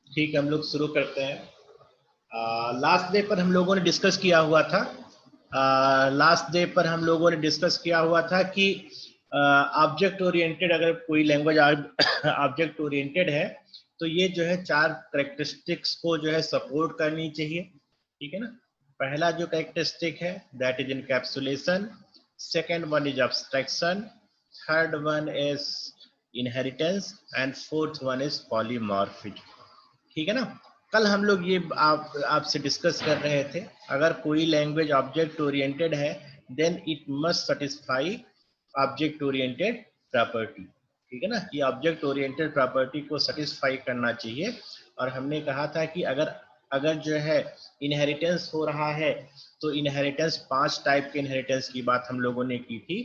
ठीक है, हम लोग शुरू करते हैं। लास्ट डे पर हम लोगों ने डिस्कस किया हुआ था कि ऑब्जेक्ट ओरिएंटेड, अगर कोई लैंग्वेज ऑब्जेक्ट ओरिएंटेड है तो ये जो है 4 कैरेक्टरिस्टिक्स को जो है सपोर्ट करनी चाहिए। ठीक है ना। पहला जो कैरेक्टरिस्टिक है that is encapsulation, second one is abstraction, third one is inheritance and fourth one is polymorphism. ठीक है ना। कल हम लोग ये आपसे डिस्कस कर रहे थे, अगर कोई लैंग्वेज ऑब्जेक्ट ओरिएंटेड है then it must satisfy object oriented property. ठीक है ना, ये ऑब्जेक्ट ओरिएंटेड प्रॉपर्टी को सेटिस्फाई करना चाहिए। और हमने कहा था कि अगर जो है इनहेरिटेंस हो रहा है तो इनहेरिटेंस 5 टाइप के इनहेरिटेंस की बात हम लोगों ने की थी।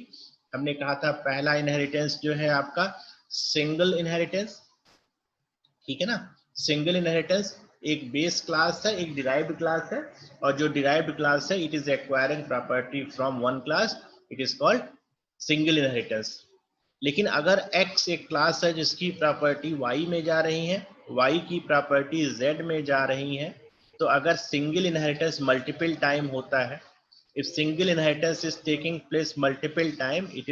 हमने कहा था पहला इनहेरिटेंस जो है आपका सिंगल इनहेरिटेंस। ठीक है ना। सिंगल इनहेरिटेंस एक बेस क्लास है, एक डिराइव्ड क्लास है, और जो डिराइव्ड क्लास है it is acquiring property from one class, it is called single inheritance. लेकिन अगर x एक क्लास है जिसकी प्रॉपर्टी y में जा रही है, y की प्रॉपर्टी z में जा रही है, तो अगर सिंगल इनहेरिटेंस मल्टीपल टाइम होता है, if single inheritance is taking place multiple time, it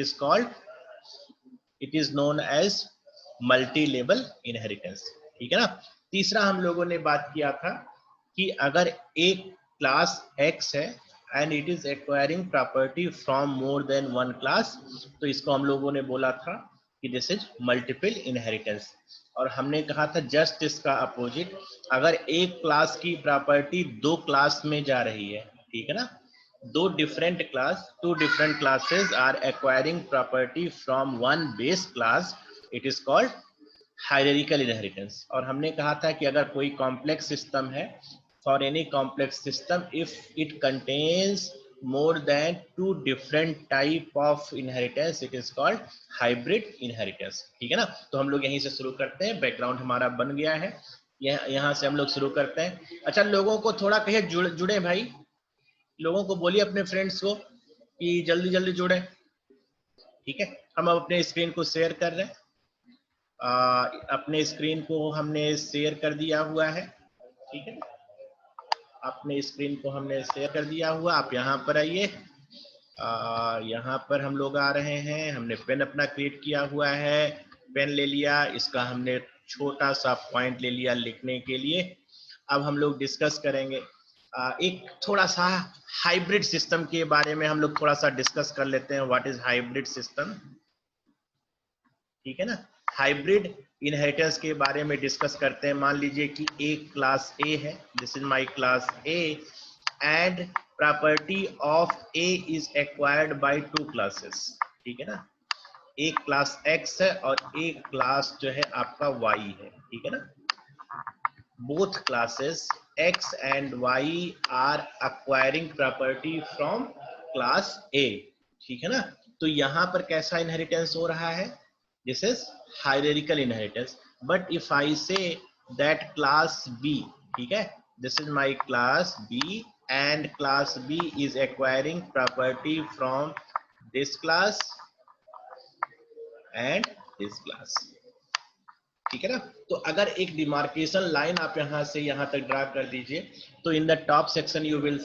is known as multi level inheritance. ठीक है ना। तीसरा हम लोगों ने बात किया था कि अगर एक क्लास x है and it is acquiring property from more than one class, तो इसको हम लोगों ने बोला था कि दिस इज मल्टीपल इनहेरिटेंस। और हमने कहा था जस्ट इसका अपोजिट, अगर एक क्लास की प्रॉपर्टी 2 क्लास में जा रही है, ठीक है ना, two different classes are acquiring property from one base class, it is called hierarchical inheritance. और हमने कहा था कि अगर कोई कॉम्प्लेक्स सिस्टम है, for any complex system if it contains more than 2 different type of inheritance, it is called hybrid inheritance। ठीक है ना। तो हम लोग यहीं से शुरू करते हैं, बैकग्राउंड हमारा बन गया है, यहाँ से हम लोग शुरू करते हैं। अच्छा, लोगों को थोड़ा कहिए जुड़े भाई, लोगों को बोलिए अपने फ्रेंड्स को कि जल्दी जल्दी जुड़े। ठीक है, हम अब अपने स्क्रीन को शेयर कर रहे हैं। अपने स्क्रीन को हमने शेयर कर दिया हुआ है। ठीक है, अपने स्क्रीन को हमने शेयर कर दिया हुआ। आप यहाँ पर आइए, यहाँ पर हम लोग आ रहे हैं। हमने पेन अपना क्रिएट किया हुआ है, पेन ले लिया, इसका हमने छोटा सा पॉइंट ले लिया लिखने के लिए। अब हम लोग डिस्कस करेंगे एक थोड़ा सा हाइब्रिड सिस्टम के बारे में। हम लोग थोड़ा सा डिस्कस कर लेते हैं, व्हाट इज हाइब्रिड सिस्टम। ठीक है ना। हाइब्रिड इनहेरिटेंस के बारे में डिस्कस करते हैं। मान लीजिए कि एक क्लास ए है, this is my class A, and property of A is acquired bye 2 classes. ठीक है ना, एक क्लास एक्स है और एक क्लास जो है आपका वाई है। ठीक है ना, both classes X and Y are acquiring property from class A. ठीक है ना। तो यहाँ पर कैसा इनहेरिटेंस हो रहा है, this is hierarchical inheritance. But if I say that class B, ठीक है, this is my class B and class B is acquiring property from this class and this class। ठीक है ना। तो अगर एक डिमार्केशन लाइन आप यहाँ से यहाँ तक ड्रा कर दीजिए, तो in the top section you will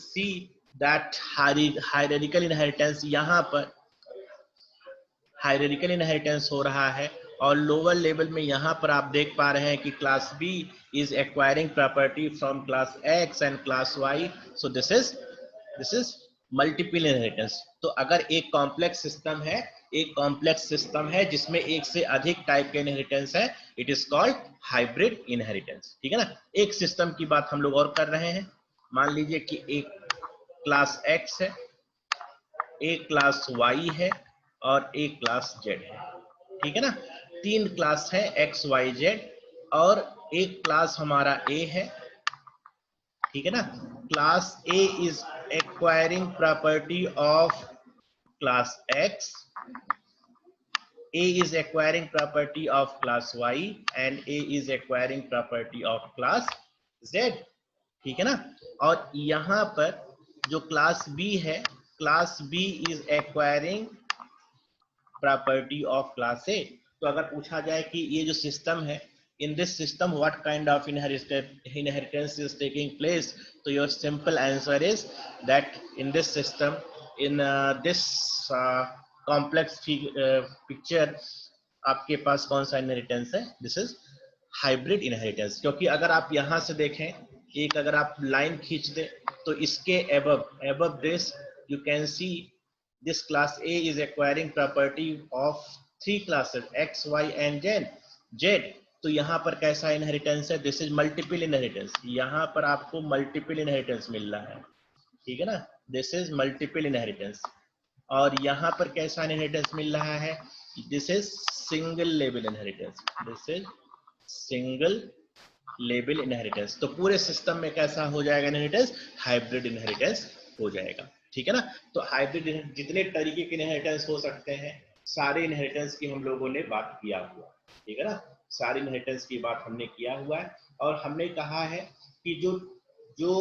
see that hierarchical inheritance, यहाँ पर हायरार्किकल इनहेरिटेंस हो रहा है। और लोअर लेवल में यहाँ पर आप देख पा रहे हैं कि class B is acquiring property from class X and class Y. So this is multiple inheritance. तो अगर एक कॉम्प्लेक्स सिस्टम है जिसमें एक से अधिक टाइप के इनहेरिटेंस है, it is called hybrid inheritance. ठीक है ना। एक सिस्टम की बात हम लोग और कर रहे हैं। मान लीजिए कि एक क्लास एक्स है, एक क्लास वाई है और एक क्लास जेड है। ठीक है ना। 3 क्लास है एक्स वाई जेड, और एक क्लास हमारा ए है। ठीक है ना। Class A is acquiring property of class X, A is acquiring property of class Y and A is acquiring property of class Z. ठीक है ना। और यहाँ पर जो क्लास बी है class B is acquiring property of class A. तो अगर पूछा जाए कि ये जो सिस्टम है, in this system what kind of inheritance is taking place, तो your simple answer is that in this system, in this complex picture, आपके पास कौन सा इनहेरिटेंस है? This is hybrid inheritance. क्योंकि अगर आप यहां से देखें, एक अगर आप लाइन खींच दें तो इसके above this you can see this class A is acquiring property of three classes X, Y and Z। तो यहाँ पर कैसा इनहेरिटेंस है? This is multiple inheritance. यहाँ पर आपको मल्टीपल इनहेरिटेंस मिल रहा है, ठीक है ना? This is multiple inheritance. और यहाँ पर कैसा इनहेरिटेंस मिल रहा है? This is single level inheritance. This is single level inheritance. तो पूरे सिस्टम में कैसा हो जाएगा इनहेरिटेंस? हाइब्रिड इनहेरिटेंस हो जाएगा, ठीक है ना? तो हाइब्रिड जितने तरीके के इनहेरिटेंस हो सकते हैं, सारे इनहेरिटेंस की हम लोगों ने बात किया हुआ, ठीक है ना? सारी इनहेरिटेंस की बात हमने किया हुआ है। और हमने कहा है कि जो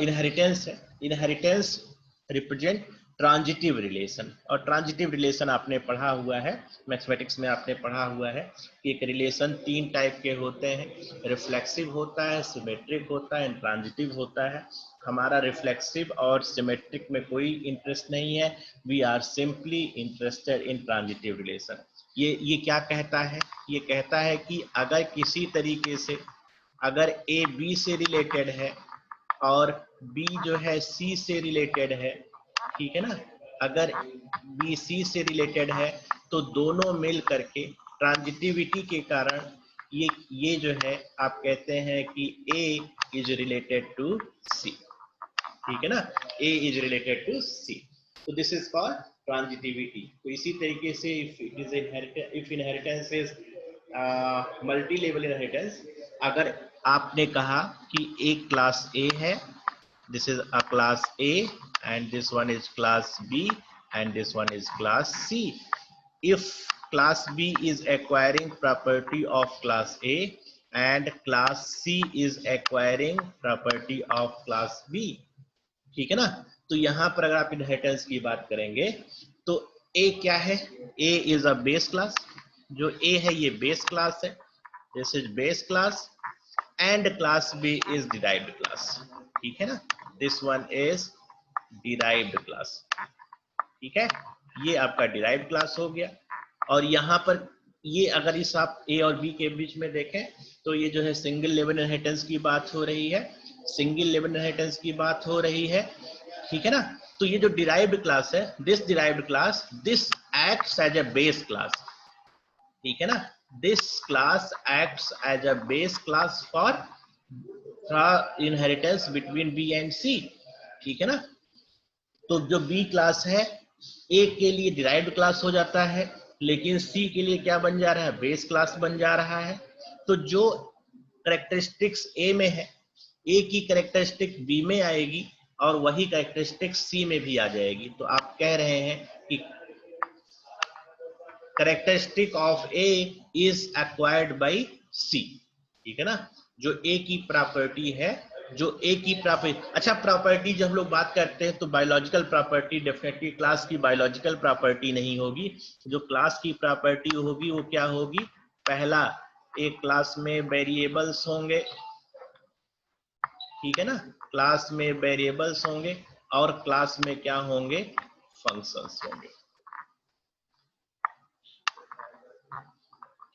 इनहेरिटेंस है, इनहेरिटेंस रिप्रेजेंट ट्रांजिटिव रिलेशन। और ट्रांजिटिव रिलेशन आपने पढ़ा हुआ है, मैथमेटिक्स में आपने पढ़ा हुआ है कि एक रिलेशन तीन टाइप के होते हैं, रिफ्लेक्सिव होता है, सिमेट्रिक होता है, ट्रांजिटिव होता है। हमारा रिफ्लेक्सिव और सिमेट्रिक में कोई इंटरेस्ट नहीं है, we are simply interested in transitive relation. ये क्या कहता है? ये कहता है कि अगर किसी तरीके से अगर ए बी से रिलेटेड है और बी जो है सी से रिलेटेड है, ठीक है ना? अगर बी सी से रिलेटेड है तो दोनों मिल करके ट्रांजिटिविटी के कारण ये जो है आप कहते हैं कि ए इज रिलेटेड टू सी, ठीक है ना? ए इज रिलेटेड टू सी। तो दिस इज कॉल्ड ट्रांजिटिविटी। तो इसी तरीके से if inheritance is multi level inheritance, अगर आपने कहा कि एक क्लास ए है, this is a class A and this one is class B and this one is class C. If class B is acquiring property of class A and class C is acquiring property of class B, ठीक है ना? तो यहां पर अगर आप inheritance की बात करेंगे तो A क्या है? A is a base class। जो A है ये बेस क्लास है, this is base class and class B is derived class, ठीक है ना? This one is derived class, ठीक है? ये आपका derived class हो गया। और यहाँ पर ये अगर इस आप A और B के बीच में देखें तो ये जो है सिंगल लेवल इनहेरिटेंस की बात हो रही है, सिंगल लेवल इनहेरिटेंस की बात हो रही है, ठीक है ना? तो ये जो derived class है, this derived class, this acts as a base class, ठीक है ना? This class acts as a base class for inheritance between B and C, ठीक है ना? तो जो बी क्लास है ए के लिए डिराइव्ड क्लास हो जाता है, लेकिन सी के लिए क्या बन जा रहा है? बेस क्लास बन जा रहा है। तो जो कैरेक्टरिस्टिक्स ए में है, ए की कैरेक्टरिस्टिक बी में आएगी और वही कैरेक्टरिस्टिक सी में भी आ जाएगी। तो आप कह रहे हैं कि characteristic of A is acquired by C, ठीक है ना? जो ए की प्रॉपर्टी है, जो ए की प्रॉपर्टी, अच्छा प्रॉपर्टी जब हम लोग बात करते हैं तो बायोलॉजिकल प्रॉपर्टी डेफिनेटली क्लास की बायोलॉजिकल प्रॉपर्टी नहीं होगी। जो क्लास की प्रॉपर्टी होगी वो क्या होगी? पहला, एक क्लास में वेरिएबल्स होंगे, ठीक है ना? क्लास में वेरिएबल्स होंगे और क्लास में क्या होंगे? फंक्शंस होंगे,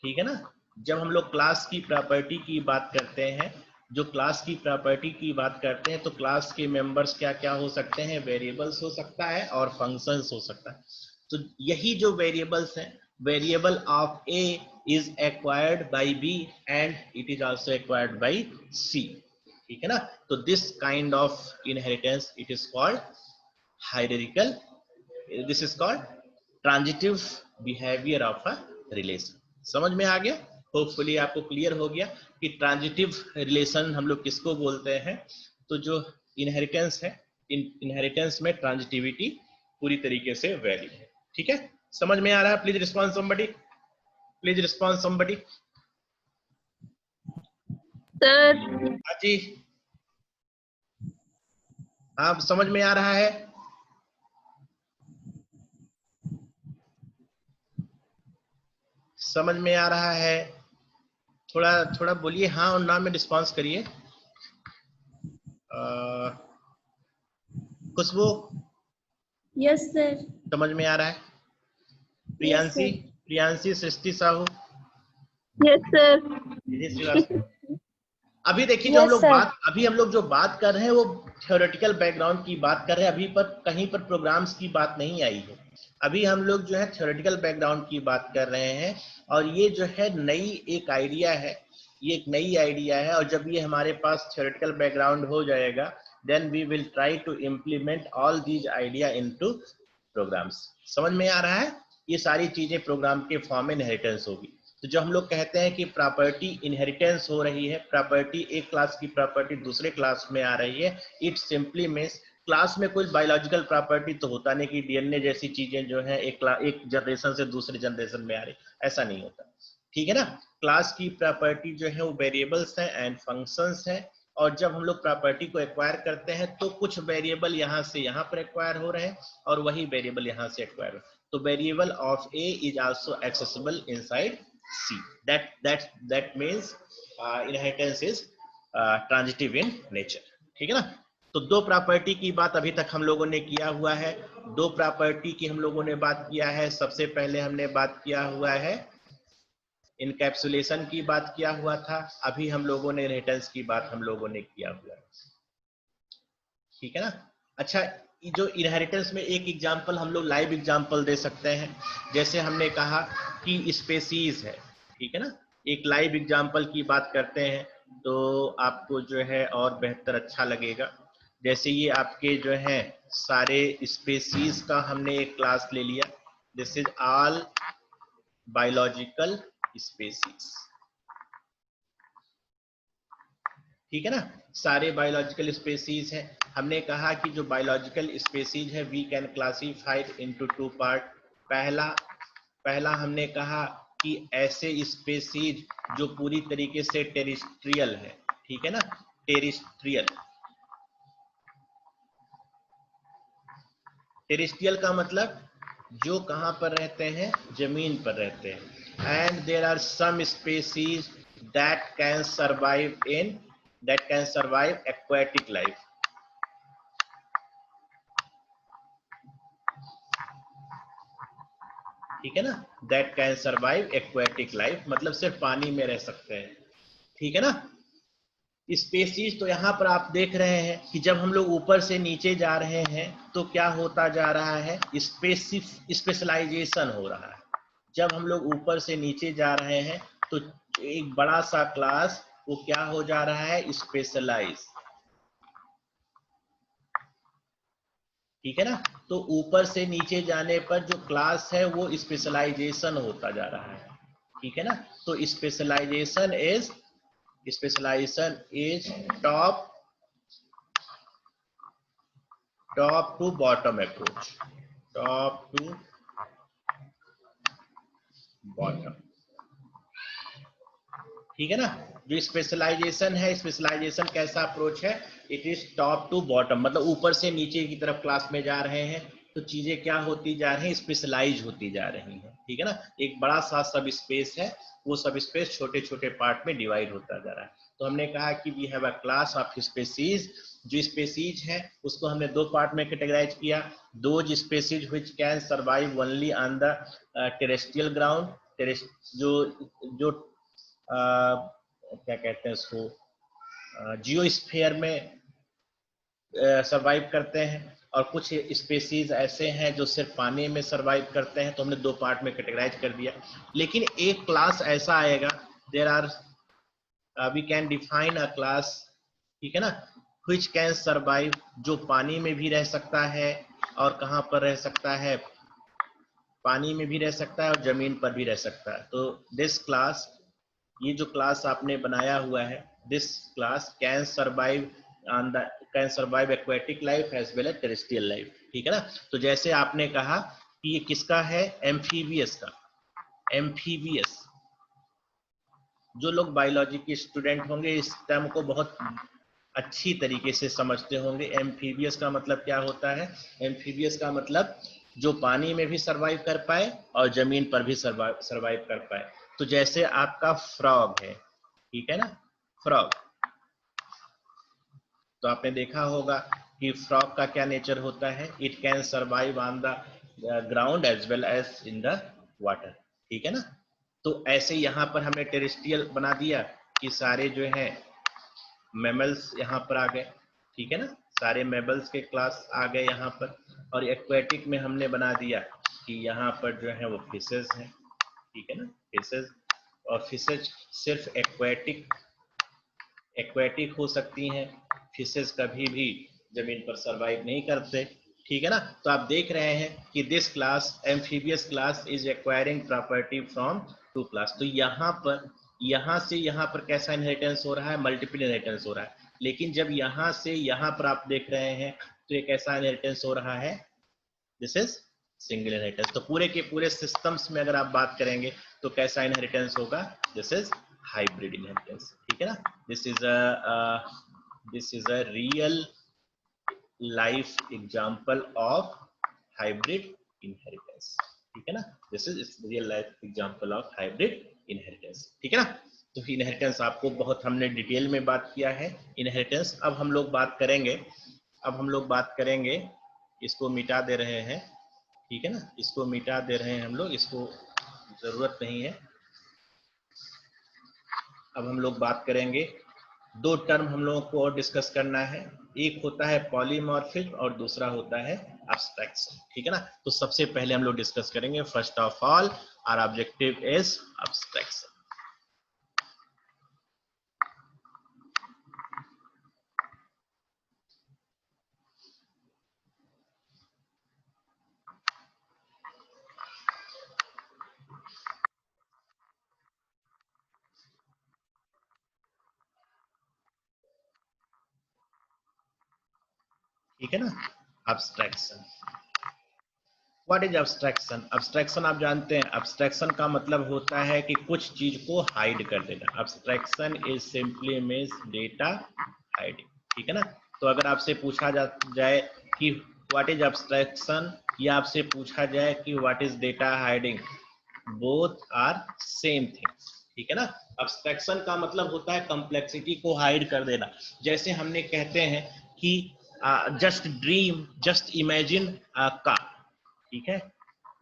ठीक है ना? जब हम लोग क्लास की प्रॉपर्टी की बात करते हैं, जो क्लास की प्रॉपर्टी की बात करते हैं तो क्लास के मेंबर्स क्या क्या हो सकते हैं? वेरिएबल्स हो सकता है और फंक्शंस हो सकता है। तो यही जो वेरिएबल्स हैं, variable of A is acquired by B and it is also acquired by C, ठीक है ना? तो this kind of inheritance it is called hierarchical, this is called transitive behaviour of a relation. समझ में आ गया? Hopefully आपको clear हो गया कि ट्रांजिटिव रिलेशन हम लोग किसको बोलते हैं। तो जो इनहेरिटेंस है, इनहेरिटेंस में ट्रांजिटिविटी पूरी तरीके से वैलिड है, ठीक है? समझ में आ रहा है? Please respond somebody, please respond somebody. Sir हाँ जी, आप समझ में आ रहा है? समझ में आ रहा है? थोड़ा थोड़ा बोलिए हाँ और ना में रिस्पॉन्स करिए। Khushboo yes sir. समझ में आ रहा है? Yes Priyanshi, sir. Priyanshi, Srishti Sahu, yes sir. Nidhi Srivastava. अभी देखिए जो हम यस लोग सर। बात, अभी हम लोग जो बात कर रहे हैं वो थ्योरेटिकल बैकग्राउंड की बात कर रहे हैं, अभी पर कहीं पर प्रोग्राम्स की बात नहीं आई है। अभी हम लोग जो है थ्योरेटिकल बैकग्राउंड की बात कर रहे हैं, और ये जो है नई एक आइडिया है, ये एक नई आइडिया है, और जब ये हमारे पास थ्योरेटिकल बैकग्राउंड हो जाएगा, then we will try to implement all these idea into programs. समझ में आ रहा है? ये सारी चीजें प्रोग्राम के फॉर्म में इनहेरिटेंस होगी। तो जब हम लोग कहते हैं कि प्रॉपर्टी इनहेरिटेंस हो रही है, प्रॉपर्टी एक क्लास की प्रॉपर्टी दूसरे क्लास में आ रही है, इट सिंपली मींस क्लास में कोई बायोलॉजिकल प्रॉपर्टी तो होता नहीं कि डीएनए जैसी चीजें जो है एक जनरेशन से दूसरे जनरेशन में आ रही, ऐसा नहीं होता। ठीक है ना? क्लास की प्रॉपर्टी जो है वो वेरिएबल्स है एंड फंक्शंस है, और जब हम लोग प्रॉपर्टी को एक्वायर करते हैं तो कुछ वेरिएबल यहाँ से यहाँ पर एक्वायर हो रहे हैं और वही वेरिएबल यहाँ से एक्वायर हो। तो variable of A is also accessible inside C. That means inheritance is transitive in nature. ठीक है ना? तो दो प्रॉपर्टी की बात अभी तक हम लोगों ने किया हुआ है, दो प्रॉपर्टी की हम लोगों ने बात किया है। सबसे पहले हमने बात किया हुआ है इनकैप्सुलेशन की बात किया हुआ था, अभी हम लोगों ने इनहेरिटेंस की बात हम लोगों ने किया हुआ है। ठीक है ना? अच्छा, जो इनहेरिटेंस में एक एग्जांपल हम लोग लाइव एग्जांपल दे सकते हैं, जैसे हमने कहा कि स्पेसीज है। ठीक है ना? एक लाइव एग्जांपल की बात करते हैं तो आपको जो है और बेहतर अच्छा लगेगा। जैसे ये आपके जो है सारे स्पेसीज का हमने एक क्लास ले लिया, this is all biological species. ठीक है ना? सारे बायोलॉजिकल स्पेसीज हैं। हमने कहा कि जो बायोलॉजिकल स्पेसीज है we can classified into two part. पहला हमने कहा कि ऐसे स्पेसीज जो पूरी तरीके से टेरिस्ट्रियल है। ठीक है ना? टेरिस्ट्रियल, टेरिस्ट्रियल का मतलब जो कहां पर रहते हैं, जमीन पर रहते हैं। And there are some species that can survive aquatic life. ठीक है ना? That can survive aquatic life मतलब सिर्फ पानी में रह सकते हैं। ठीक है ना? स्पेसीज तो यहाँ पर आप देख रहे हैं कि जब हम लोग ऊपर से नीचे जा रहे हैं तो क्या होता जा रहा है, स्पेशलाइजेशन हो रहा है। जब हम लोग ऊपर से नीचे जा रहे हैं तो एक बड़ा सा क्लास वो क्या हो जा रहा है, स्पेशलाइज। ठीक है ना? तो ऊपर से नीचे जाने पर जो क्लास है वो स्पेशलाइजेशन होता जा रहा है। ठीक है ना? तो specialization is top to bottom approach, top to bottom. ठीक है ना? जो स्पेशलाइजेशन है, स्पेशलाइजेशन कैसा अप्रोच है, it is top to bottom, मतलब ऊपर से नीचे की तरफ क्लास में जा रहे हैं तो चीजें क्या होती जा रही हैं, स्पेशलाइज होती जा रही हैं। ठीक है ना? एक बड़ा सा सब स्पेस है, वो सब स्पेस छोटे छोटे पार्ट में डिवाइड होता जा रहा है। तो हमने कहा कि we have a class of species. जो स्पेसीज है उसको हमने दो पार्ट में कैटेगराइज किया, those species which can survive only on the terrestrial ground, जो जो क्या कहते हैं उसको, जियोस्फीयर में सरवाइव करते हैं, और कुछ स्पेसीज ऐसे हैं जो सिर्फ पानी में सरवाइव करते हैं। तो हमने दो पार्ट में कैटेगराइज कर दिया। लेकिन एक क्लास ऐसा आएगा, there are we can define a class, ठीक है ना, व्हिच कैन सरवाइव, जो पानी में भी रह सकता है और कहाँ पर रह सकता है, पानी में भी रह सकता है और जमीन पर भी रह सकता है। तो दिस क्लास, ये जो क्लास आपने बनाया हुआ है, this class can survive aquatic life as well as terrestrial life. ठीक है ना? तो जैसे आपने कहा कि ये किसका है, एम्फीबियस का। एम्फीबियस, जो लोग बायोलॉजी के स्टूडेंट होंगे इस टर्म को बहुत अच्छी तरीके से समझते होंगे। एम्फीबियस का मतलब क्या होता है? एम्फीबियस का मतलब जो पानी में भी सरवाइव कर पाए और जमीन पर भी सरवाइव कर पाए। तो जैसे आपका फ्रॉग है, ठीक है ना, फ्रॉग, तो आपने देखा होगा कि फ्रॉग का क्या नेचर होता है, it can survive on the ground as well as in the water, ठीक है ना। तो ऐसे यहाँ पर हमने टेरेस्ट्रियल बना दिया कि सारे जो है मैमल्स यहाँ पर आ गए, ठीक है ना, सारे मैमल्स के क्लास आ गए यहाँ पर। और एक्वेटिक में हमने बना दिया कि यहाँ पर जो है वो फिशेज हैं, ठीक है ना, फिशेज। और फिशेज सिर्फ एक्वेटिक हो सकती हैं, फिशेज कभी भी जमीन पर सरवाइव नहीं करते, ठीक है ना। तो आप देख रहे हैं कि this class amphibious class is acquiring property from two class. तो यहाँ पर, यहाँ से यहाँ पर कैसा इनहेरिटेंस हो रहा है? मल्टीपल इनहेरिटेंस हो रहा है। लेकिन जब यहाँ से यहाँ पर आप देख रहे हैं तो एक ऐसा इनहेरिटेंस हो रहा है, दिस इज सिंगल इनहेरिटेंस। तो पूरे के पूरे सिस्टम्स में अगर आप बात करेंगे तो कैसा इनहेरिटेंस होगा? दिस इज हाइब्रिड इनहेरिटेंस, ठीक है ना। This is a real life example of hybrid inheritance, ठीक है ना। This is real life example of hybrid inheritance, ठीक है ना। तो इनहेरिटेंस आपको बहुत हमने डिटेल में बात किया है इनहेरिटेंस। अब हम लोग बात करेंगे, इसको मिटा दे रहे हैं, ठीक है ना, इसको मिटा दे रहे हैं हम लोग, इसको जरूरत नहीं है। अब हम लोग बात करेंगे, दो टर्म हम लोगों को और डिस्कस करना है, एक होता है पॉलीमॉर्फिज्म और दूसरा होता है एब्स्ट्रैक्शन, ठीक है ना। तो सबसे पहले हम लोग डिस्कस करेंगे, first of all our objective is abstraction. ठीक है ना, abstraction. What is abstraction? Abstraction आप जानते हैं, एब्स्ट्रैक्शन का मतलब होता है कि कुछ चीज को हाइड कर देना। Abstraction is simply means data hiding, ठीक है ना। तो अगर आपसे पूछा जाए कि व्हाट इज एब्स्ट्रैक्शन, या आपसे पूछा जाए कि what is data hiding, both are same thing, ठीक है ना। एब्स्ट्रैक्शन का मतलब होता है कॉम्प्लेक्सिटी को हाइड कर देना। जैसे हमने कहते हैं कि just dream, just imagine a car, ठीक है,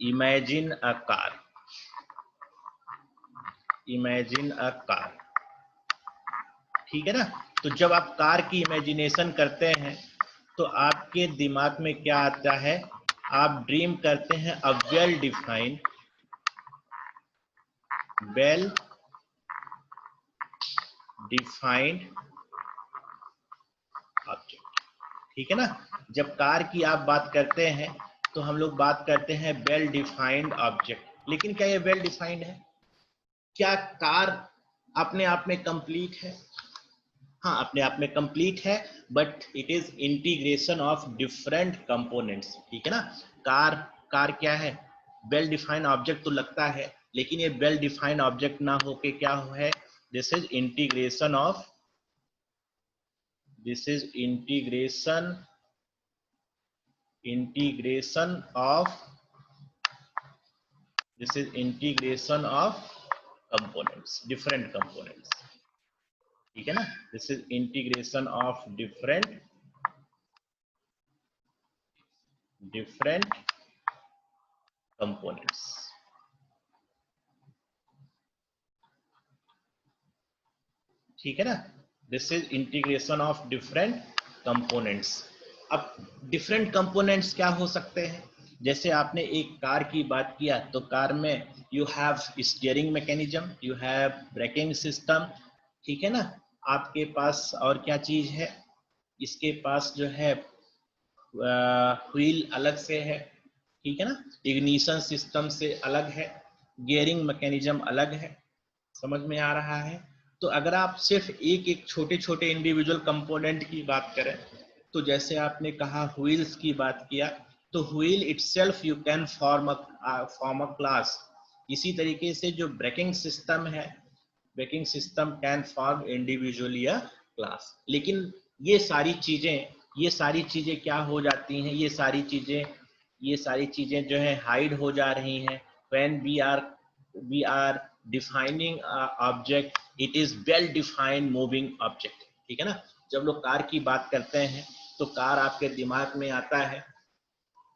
imagine a car, imagine a car, ठीक है ना। तो जब आप कार की इमेजिनेशन करते हैं तो आपके दिमाग में क्या आता है? आप ड्रीम करते हैं अ वेल डिफाइंड ऑब्जेक्ट, ठीक है ना। जब कार की आप बात करते हैं तो हम लोग बात करते हैं वेल डिफाइंड ऑब्जेक्ट। लेकिन क्या ये वेल डिफाइंड है? क्या कार अपने आप में कंप्लीट है? हाँ, अपने आप में कंप्लीट है, but it is integration of different components, ठीक है ना। कार क्या है? वेल डिफाइंड ऑब्जेक्ट तो लगता है, लेकिन ये वेल डिफाइंड ऑब्जेक्ट ना होके क्या है? This is integration of, this is integration of, this is integration of components, different components, ठीक है ना। this is integration of different components, ठीक है ना। this is integration of different components। अब different components क्या हो सकते हैं? जैसे आपने एक कार की बात किया तो कार में you have steering mechanism, you have braking system, ठीक है ना। आपके पास और क्या चीज है? इसके पास जो है व्हील अलग से है, ठीक है ना, इग्निशन सिस्टम से अलग है, गियरिंग मैकेनिज्म अलग है, समझ में आ रहा है। तो अगर आप सिर्फ एक एक छोटे छोटे इंडिविजुअल कंपोनेंट की बात करें, तो जैसे आपने कहा व्हील्स की बात किया, तो wheel itself you can form a class. इसी तरीके से जो ब्रेकिंग सिस्टम है, braking system can form individually a class. लेकिन ये सारी चीजें क्या हो जाती हैं, ये सारी चीजें जो है हाइड हो जा रही हैं when we are defining a object, it is well defined moving object। ठीक है ना, जब लोग कार की बात करते हैं तो कार आपके दिमाग में आता है,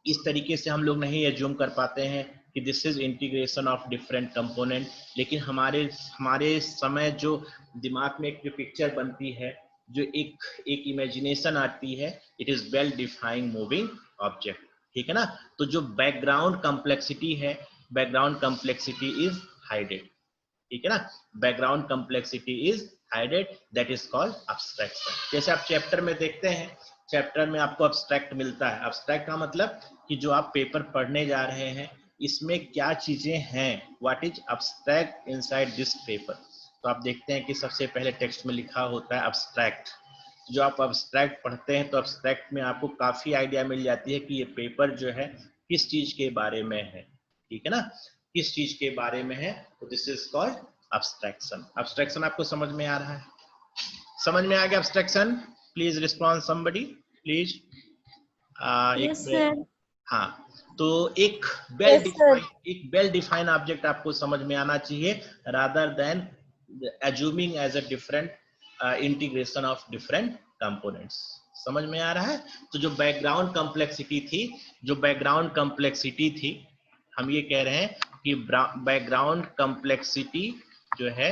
इस तरीके से हम लोग नहीं एज्यूम कर पाते हैं कि this is integration of different component, लेकिन हमारे समय जो दिमाग में एक जो पिक्चर बनती है, जो एक इमेजिनेशन आती है, it is well defined moving object. ठीक है ना, तो जो बैकग्राउंड कॉम्प्लेक्सिटी है, बैकग्राउंड कॉम्प्लेक्सिटी इज हाइडेड। ठीक है ना, background complexity is hided, that is called abstraction. जैसे आप चैप्टर में देखते हैं, चैप्टर में आपको अब्स्ट्रैक्ट मिलता है। अब्स्ट्रैक्ट का मतलब कि जो आप पेपर पढ़ने जा रहे हैं इसमें क्या चीजें हैं, what is abstract inside this paper. तो आप देखते हैं कि सबसे पहले टेक्स्ट में लिखा होता है अब्स्ट्रैक्ट। जो आप अब्स्ट्रैक्ट पढ़ते हैं तो अब्स्ट्रैक्ट में आपको काफी आइडिया मिल जाती है कि ये पेपर जो है किस चीज के बारे में है। ठीक है ना, किस चीज के बारे में है, तो this is called abstraction. Abstraction आपको समझ में आ रहा है? समझ में आ गया abstraction? Please respond somebody please. Yes, sir. हाँ, तो एक Yes, sir. Well defined object आपको समझ में आना चाहिए, rather than assuming as a different integration of different components. समझ में आ रहा है? तो जो बैकग्राउंड कॉम्प्लेक्सिटी थी, हम ये कह रहे हैं कि बैकग्राउंड कॉम्प्लेक्सिटी जो है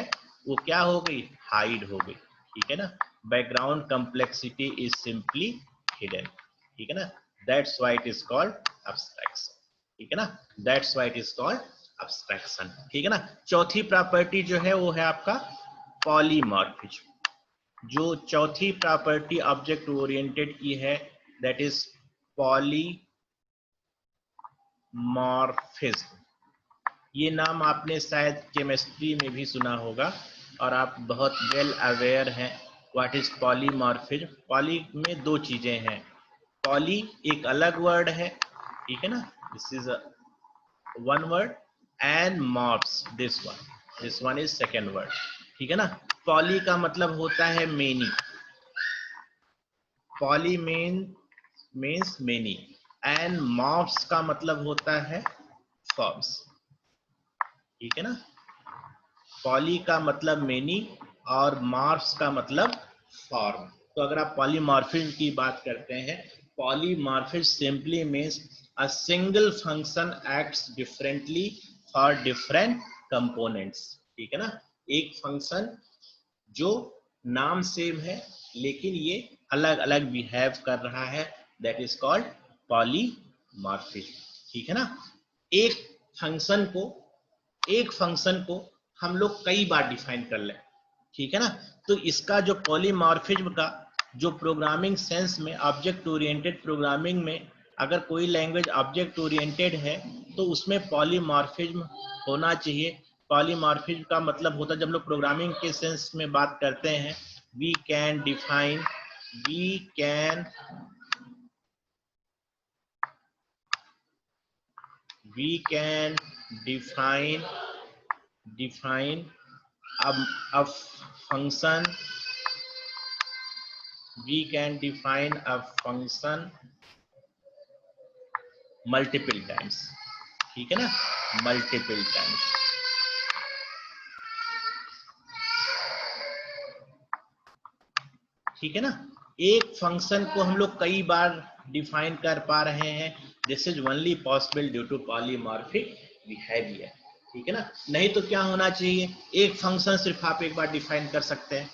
वो क्या हो गई, हाइड हो गई। ठीक है ना, background complexity is simply hidden. ठीक है ना, that's why it is called abstraction. ठीक है ना, that's why it is called abstraction. ठीक है ना, चौथी प्रॉपर्टी जो है वो है आपका पॉलीमॉर्फिज्म। जो चौथी प्रॉपर्टी ऑब्जेक्ट ओरिएंटेड की है, दैट इज पॉलीमॉर्फिज्म। ये नाम आपने शायद केमिस्ट्री में भी सुना होगा और आप बहुत वेल अवेयर हैं व्हाट इज पॉलीमॉर्फिज्म। पॉली में दो चीजें हैं, पॉली एक अलग वर्ड है, ठीक है ना, this is one word, and morphs this one is second word. ठीक है ना, पॉली का मतलब होता है many, poly means many, and morphs का मतलब होता है फॉर्म्स। ठीक है ना, पॉली का मतलब मेनी और मॉर्फ्स का मतलब फॉर्म। तो अगर आप पॉलीमॉर्फिज्म की बात करते हैं, polymorphism simply means a single function acts differently for different components. ठीक है ना, एक फंक्शन जो नाम सेम है लेकिन ये अलग अलग बिहेव कर रहा है, दैट इज कॉल्ड पॉलीमॉर्फिज्म। ठीक है ना, एक फंक्शन को हम लोग कई बार डिफाइन कर लें। ठीक है ना, तो इसका जो पॉलीमॉर्फिज्म का जो प्रोग्रामिंग सेंस में, ऑब्जेक्ट ओरिएंटेड प्रोग्रामिंग में अगर कोई लैंग्वेज ऑब्जेक्ट ओरिएंटेड है तो उसमें पॉलीमॉर्फिज्म होना चाहिए। पॉलीमॉर्फिज्म का मतलब होता है, जब लोग प्रोग्रामिंग के सेंस में बात करते हैं, we can define a function, we can define a function multiple times। ठीक है ना, मल्टीपल टाइम्स। ठीक है ना, एक फंक्शन को हम लोग कई बार डिफाइन कर पा रहे हैं, this is only possible due to polymorphic behaviour. ठीक है ना, नहीं तो क्या होना चाहिए, एक फंक्शन सिर्फ आप एक बार डिफाइन कर सकते हैं।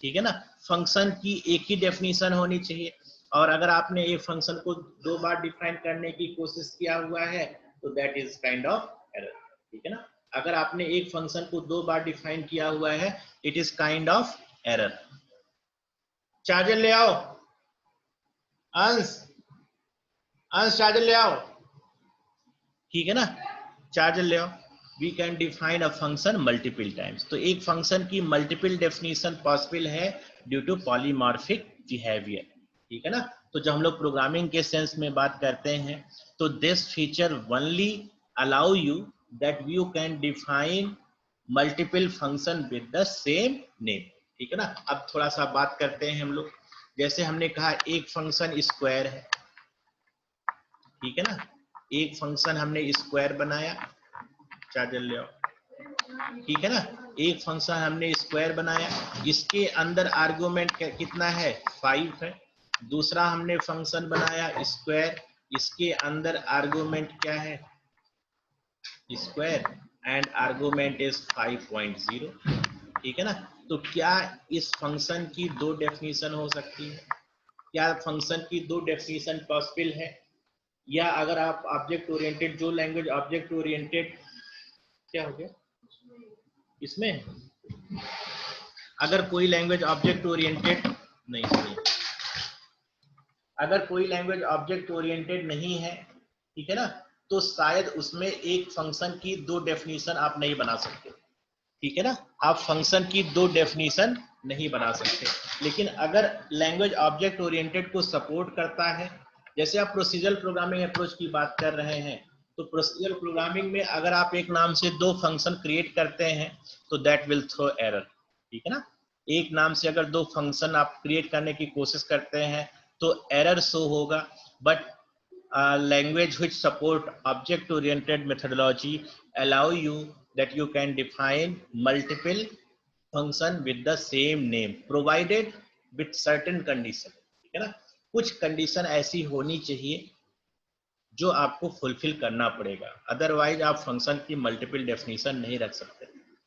ठीक है ना, फंक्शन की एक ही डेफिनेशन होनी चाहिए, और अगर आपने एक फंक्शन को दो बार डिफाइन करने की कोशिश किया हुआ है तो that is kind of error. ठीक है ना, अगर आपने एक फंक्शन को दो बार डिफाइन किया हुआ है, it is kind of error. Charger ले आओ, अंश चार्जर ले आओ। ठीक है ना, चार्जर ले आओ। We can define a function multiple times. तो एक फंक्शन की मल्टीपल डेफिनेशन पॉसिबल है ड्यू टू पॉलीमॉर्फिक बिहेवियर। ठीक है ना, तो जब हम लोग प्रोग्रामिंग के सेंस में बात करते हैं तो this feature only allow you that you can define multiple function with the same name. ठीक है ना, अब थोड़ा सा बात करते हैं हम लोग, जैसे हमने कहा एक फंक्शन स्क्वायर है, ठीक है ना, एक फंक्शन हमने स्क्वायर बनाया, चार्जर ले आओ, ठीक है ना, एक फंक्शन हमने स्क्वायर बनाया, इसके अंदर आर्गुमेंट कितना है 5 है। दूसरा हमने फंक्शन बनाया स्क्वायर, इसके अंदर आर्गुमेंट क्या है स्क्वायर एंड आर्गुमेंट इज 5.0, ठीक है ना। तो क्या इस फंक्शन की दो डेफिनेशन हो सकती है? क्या फंक्शन की दो डेफिनेशन पॉसिबल है? या अगर आप ऑब्जेक्ट ओरिएंटेड, जो लैंग्वेज ऑब्जेक्ट ओरिएंटेड, क्या हो गया इसमें, अगर कोई लैंग्वेज ऑब्जेक्ट ओरिएंटेड नहीं, अगर कोई लैंग्वेज ऑब्जेक्ट ओरिएंटेड नहीं है, ठीक है ना, तो शायद उसमें एक फंक्शन की दो डेफिनेशन आप नहीं बना सकते, ठीक है ना, आप फंक्शन की दो डेफिनेशन नहीं बना सकते। लेकिन अगर लैंग्वेज ऑब्जेक्ट ओरिएंटेड को सपोर्ट करता है, जैसे आप प्रोसीजरल प्रोग्रामिंग अप्रोच की बात कर रहे हैं, तो प्रोसीजरल प्रोग्रामिंग में अगर आप एक नाम से दो फंक्शन क्रिएट करते हैं तो दैट विल थ्रो एरर, ठीक है ना। एक नाम से अगर दो फंक्शन आप क्रिएट करने की कोशिश करते हैं तो एरर शो होगा। But language which support object oriented methodology allow you that you can define multiple function with the same name provided with certain condition, ठीक है ना। कुछ कंडीशन ऐसी होनी चाहिए जो आपको फुलफिल करना पड़ेगा, अदरवाइज आप फंक्शन की मल्टीपल डेफिनेशन नहीं रख सकते,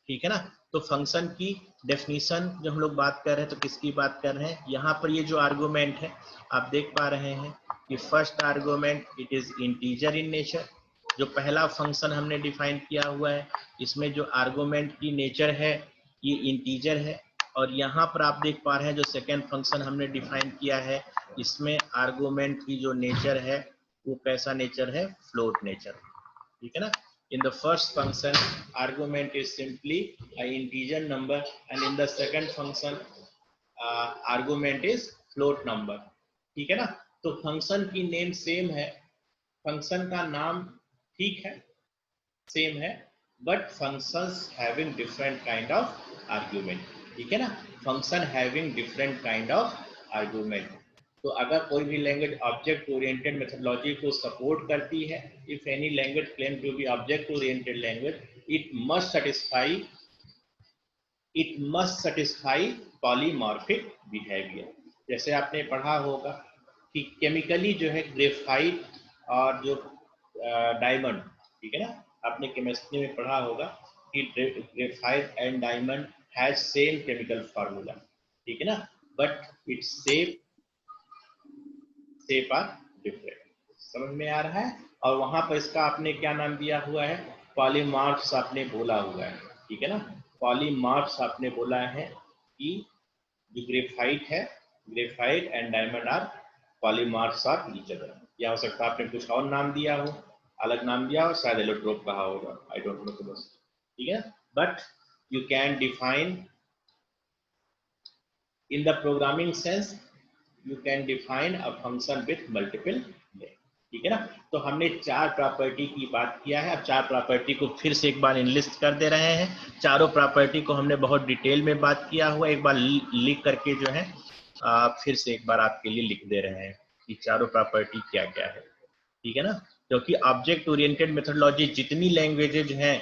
ठीक है ना। तो फंक्शन की डेफिनेशन जब हम लोग बात कर रहे हैं तो किसकी बात कर रहे हैं, यहाँ पर ये जो आर्गुमेंट है आप देख पा रहे हैं कि first argument it is integer in nature, जो पहला फंक्शन हमने डिफाइन किया हुआ है इसमें जो आर्गुमेंट की नेचर है ये इंटीजर है। और यहाँ पर आप देख पा रहे हैं जो सेकेंड फंक्शन हमने डिफाइन किया है इसमें आर्गुमेंट की जो नेचर है वो कैसा नेचर है, फ्लोट नेचर, ठीक है ना। In the first function argument is simply an integer number and in the second function argument is float number, ठीक है ना। तो फंक्शन की नेम सेम है, फंक्शन का नाम ठीक है सेम है, but functions having different kind of argument, ठीक है ना, function having different kind of argument. तो अगर कोई भी लैंग्वेज ऑब्जेक्ट ओरिएंटेड मेथोडोलॉजी को सपोर्ट करती है, if any language claim to be object oriented language, it must satisfy polymorphic behaviour. जैसे आपने पढ़ा होगा कि केमिकली जो है ग्रेफाइट और जो डायमंड, ठीक है ना, आपने केमिस्ट्री में पढ़ा होगा कि graphite and diamond has same chemical formula, ठीक है ना, but its shape are different, समझ में आ रहा है। और वहां पर इसका आपने क्या नाम दिया हुआ है, पॉलीमॉर्फ्स आपने बोला हुआ है, ठीक है ना, पॉलीमॉर्फ्स आपने बोला है कि जो ग्रेफाइट है, graphite and diamond are polymorphs of each other. या हो सकता है आपने कुछ और नाम दिया हो, अलग नाम दिया हो, शायद एलोट्रोप कहा होगा, आई डोंट नो, ठीक है। But you can define in the programming sense, you can define a function with multiple name, ठीक है ना। तो हमने चार प्रॉपर्टी की बात किया है, अब चार प्रॉपर्टी को फिर से एक बार इनलिस्ट कर दे रहे हैं। चारों प्रॉपर्टी को हमने बहुत डिटेल में बात किया हुआ, एक बार लिख करके जो है फिर से एक बार आपके लिए लिख दे रहे हैं कि चारों प्रॉपर्टी क्या क्या है, ठीक है ना। क्योंकि ऑब्जेक्ट ओरिएंटेड मेथोडोलॉजी जितनी लैंग्वेजेज हैं,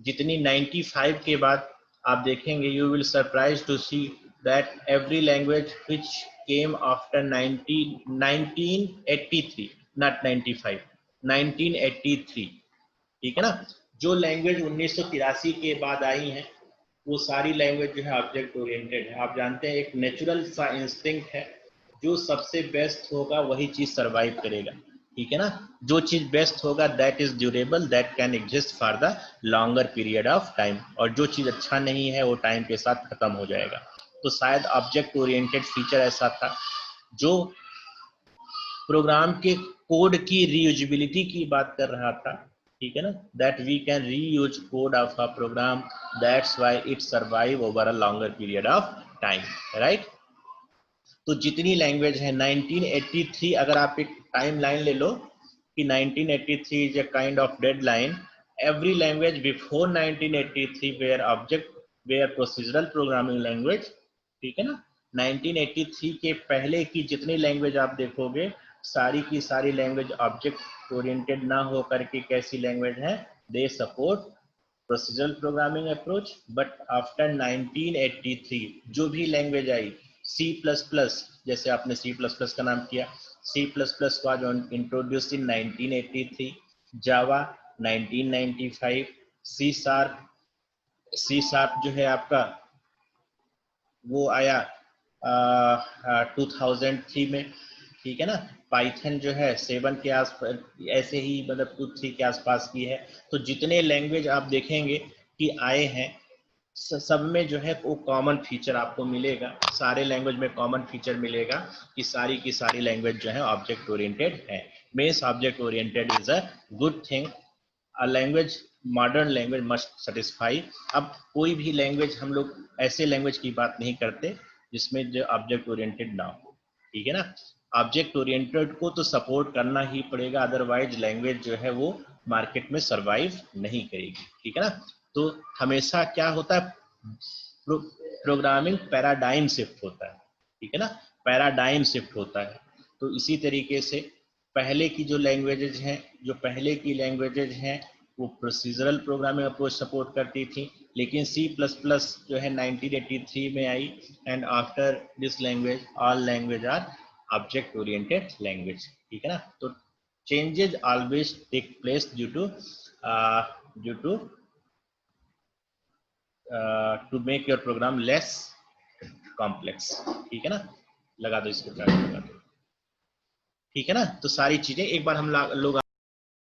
जितनी 95 के बाद आप देखेंगे, you will surprise to see that every language which came after 1983, not 95, 1983, ठीक है ना, जो लैंग्वेज 1983 के बाद आई हैं वो सारी लैंग्वेज जो है ऑब्जेक्ट ओरिएंटेड है। आप जानते हैं एक नेचुरल सा इंस्टिंक्ट है, जो सबसे बेस्ट होगा वही चीज सरवाइव करेगा, ठीक है ना, जो चीज बेस्ट होगा that is durable, that can exist for the longer period of time, और जो चीज अच्छा नहीं है वो टाइम के साथ खत्म हो जाएगा। तो शायद ऑब्जेक्ट ओरिएंटेड फीचर ऐसा था जो प्रोग्राम के कोड की रीयूजेबिलिटी की बात कर रहा था, ठीक है ना, that we can reuse code of a program, that's why it survive over a longer period of time, right. तो जितनी लैंग्वेज है 1983, अगर आप एक टाइम लाइन ले लो कि 1983 is a kind of deadline, every language before 1983 were procedural programming language, ठीक है ना, 1983 के पहले की जितनी लैंग्वेज आप देखोगे सारी की सारी लैंग्वेज ऑब्जेक्ट ओरिएंटेड ना हो करके कैसी लैंग्वेज है, they support procedural programming approach. But after 1983 जो भी लैंग्वेज आई, C++, जैसे आपने C++ का नाम किया, C++ was introduced in 1983, Java 1995, C sharp जो है आपका वो आया 2003 में, ठीक है ना। पाइथन जो है 7 के आसपास, ऐसे ही मतलब 2-3 के आसपास की है। तो जितने लैंग्वेज आप देखेंगे कि आए हैं सब में जो है वो कॉमन फीचर आपको मिलेगा, सारे लैंग्वेज में कॉमन फीचर मिलेगा कि सारी की सारी लैंग्वेज जो है ऑब्जेक्ट ओरिएंटेड है। Means object oriented is a good thing. A language, modern language must satisfy. अब कोई भी लैंग्वेज, हम लोग ऐसे लैंग्वेज की बात नहीं करते जिसमें जो ऑब्जेक्ट ओरिएंटेड ना हो, ठीक है ना। ऑब्जेक्ट ओरिएंटेड को तो सपोर्ट करना ही पड़ेगा, अदरवाइज लैंग्वेज जो है वो मार्केट में सरवाइव नहीं करेगी, ठीक है ना। तो हमेशा क्या होता है, प्रोग्रामिंग पैराडाइम शिफ्ट होता है, ठीक है ना, पैराडाइम शिफ्ट होता है। तो इसी तरीके से पहले की जो लैंग्वेजेज हैं, जो पहले की लैंग्वेजेज हैं वो प्रोसीजरल प्रोग्रामिंग अप्रोच सपोर्ट करती थी, लेकिन C++ जो है 1983 में आई, and after this language all language are object oriented language, ठीक है ना। तो changes always take place due to to make your program less complex, ठीक है ना। लगा दो इसको, लगा दो, ठीक है ना। तो सारी चीजें एक बार हम लोग